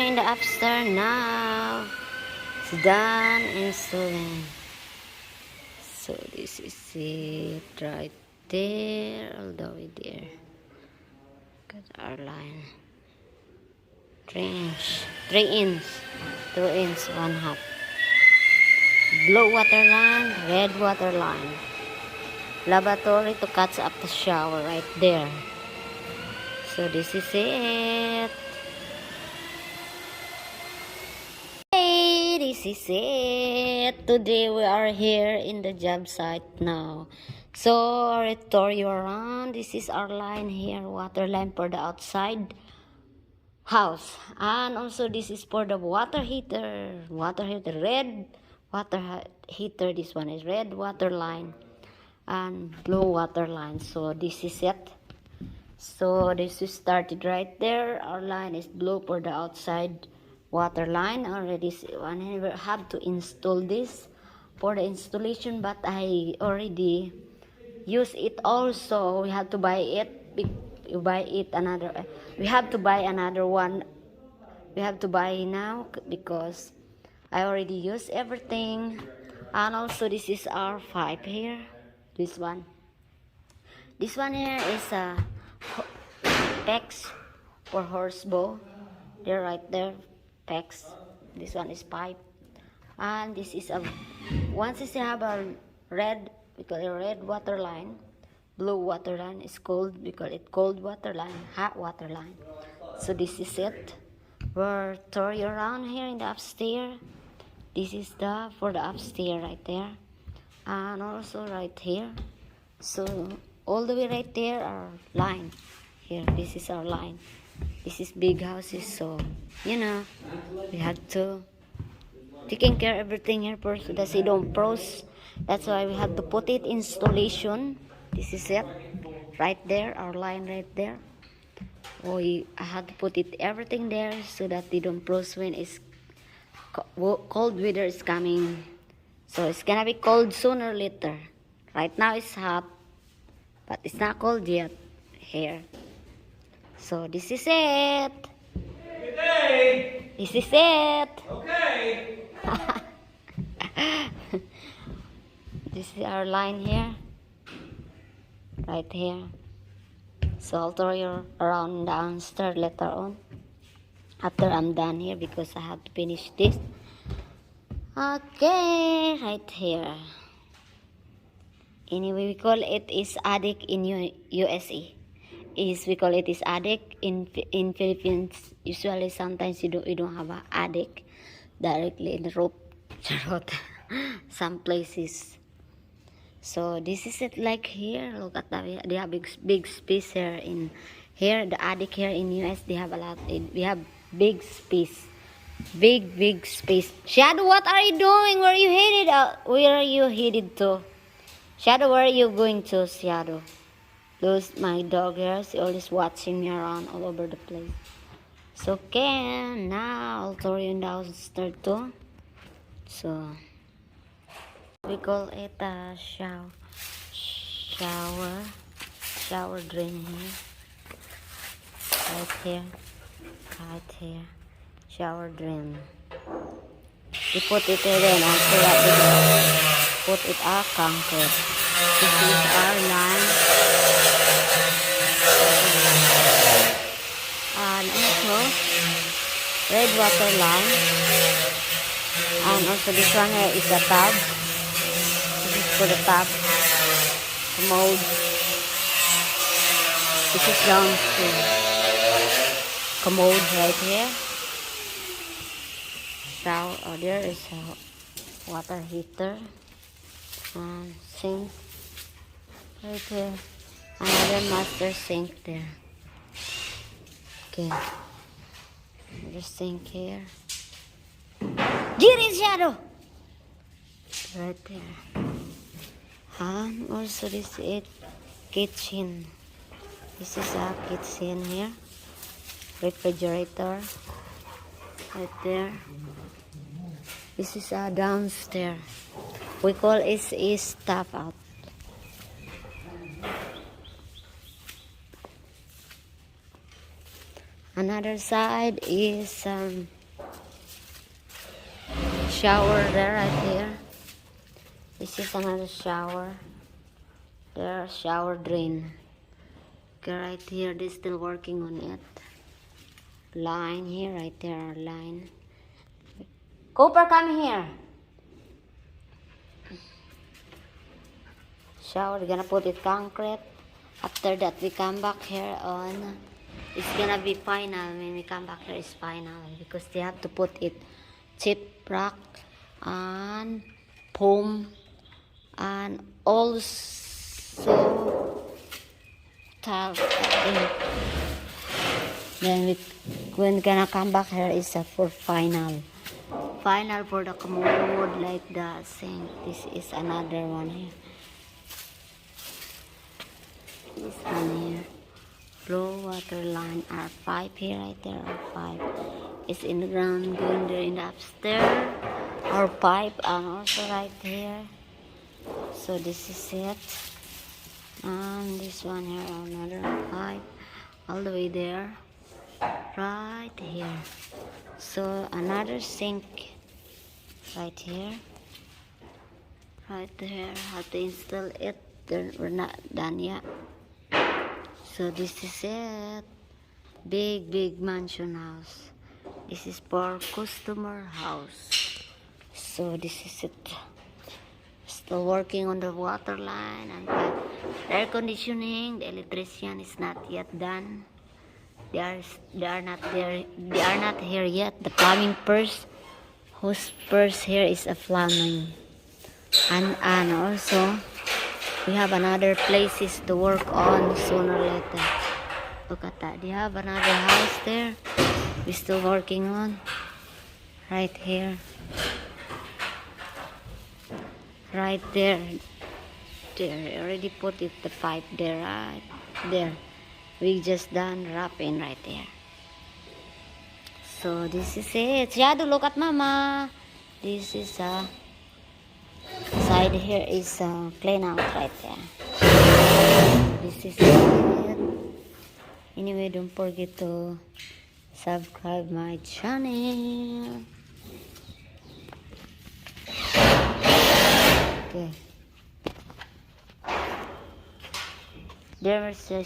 in the upstairs now. It's done installing. So this is it right there, all the way there. Got our line. 3 inch, 2 inch, 1/2. Blue water line, red water line. Lavatory to catch up the shower right there. So this is it. Hey, this is it. Today we are here in the job site now. So I'll tour you around. This is our line here, water line for the outside house. And also this is for the water heater. Red water heater. This one is red water line and blue water line. So this is it. So this is started right there. Our line is blue for the outside water line. Already one have to install this for the installation, but I already use it also. We have to buy it. You buy it another. We have to buy another one. We have to buy now because I already used everything. And also this is our pipe here. This one here is a pegs for horse bow. They're right there, pegs. This one is pipe. And this is a, once you have a red, because a red water line, blue water line is cold, because it cold water line, hot water line. So this is it. We're touring around here in the upstairs. This is the for the upstairs right there, and also right here. So all the way right there our line here. This is our line. This is big houses, so you know we have to taking care of everything here first so that they don't froze. That's why we have to put it installation. This is it right there, our line right there. I had to put it everything there so that they don't froze when it's cold weather is coming. So it's gonna be cold sooner or later. Right now it's hot, but it's not cold yet here. So this is it. Good day. This is it. Okay. This is our line here. Right here. So I'll throw you around downstairs later on. After I'm done here because I have to finish this. Okay, right here. Anyway, we call it is attic in USA. We call it is attic in Philippines. Usually, sometimes you don't have an attic directly in the roof. Some places. So this is it like here. Look at that. They have big space here in here. The attic here in US they have a lot. We have big space. Big space. Shadow, what are you doing? Where are you headed? Where are you headed to? Shadow, where are you going to, Shadow? Those my dog here. She always watching me around all over the place. So okay, now I'll throw you downstairs too. So we call it a shower drain here. Right here. Shower drain. You put it there and after that we put it our concrete. This is our line. And also red water line. And also this one here is a tub. This is for the tub. Commode. This is downstairs. Commode right here. Shower, there is a water heater and sink right here. Another master sink there. Okay, another sink here. Here is Shadow right there. And also this is kitchen. This is a kitchen here. Refrigerator right there. This is a downstairs. We call it is staff out. Another side is shower there right here. This is another shower. There, shower drain. Okay, right here, they're still working on it. Line here, right there, line. Cooper, come here. Shower, we're gonna put it concrete. After that, we come back here on. It's gonna be final. When we come back here, it's final because they have to put it chip rock and foam and also tile. Then when gonna come back here is for final for the commode, like the sink. This is another one here. This one here, flow water line, our pipe here, right there, our pipe is in the ground, going there in the upstairs, our pipe, and also right here. So this is it, and this one here, another pipe, all the way there, right here. So another sink, right here, right there. Have to install it. We're not done yet. So this is it. Big mansion house. This is for customer house. So this is it. Still working on the water line and air conditioning. The electrician is not yet done. They are not there. They are not here yet. The plumbing first. Whose first here is a plumbing. And also we have another places to work on sooner or later. Look at that. They have another house there. We're still working on. Right here. Right there. There. Already put it the pipe there. Right there. We just done wrapping right there. So this is it. Shadow, look at mama. This is side here is clean out right there. This is it. Anyway, don't forget to subscribe my channel. Okay. There is a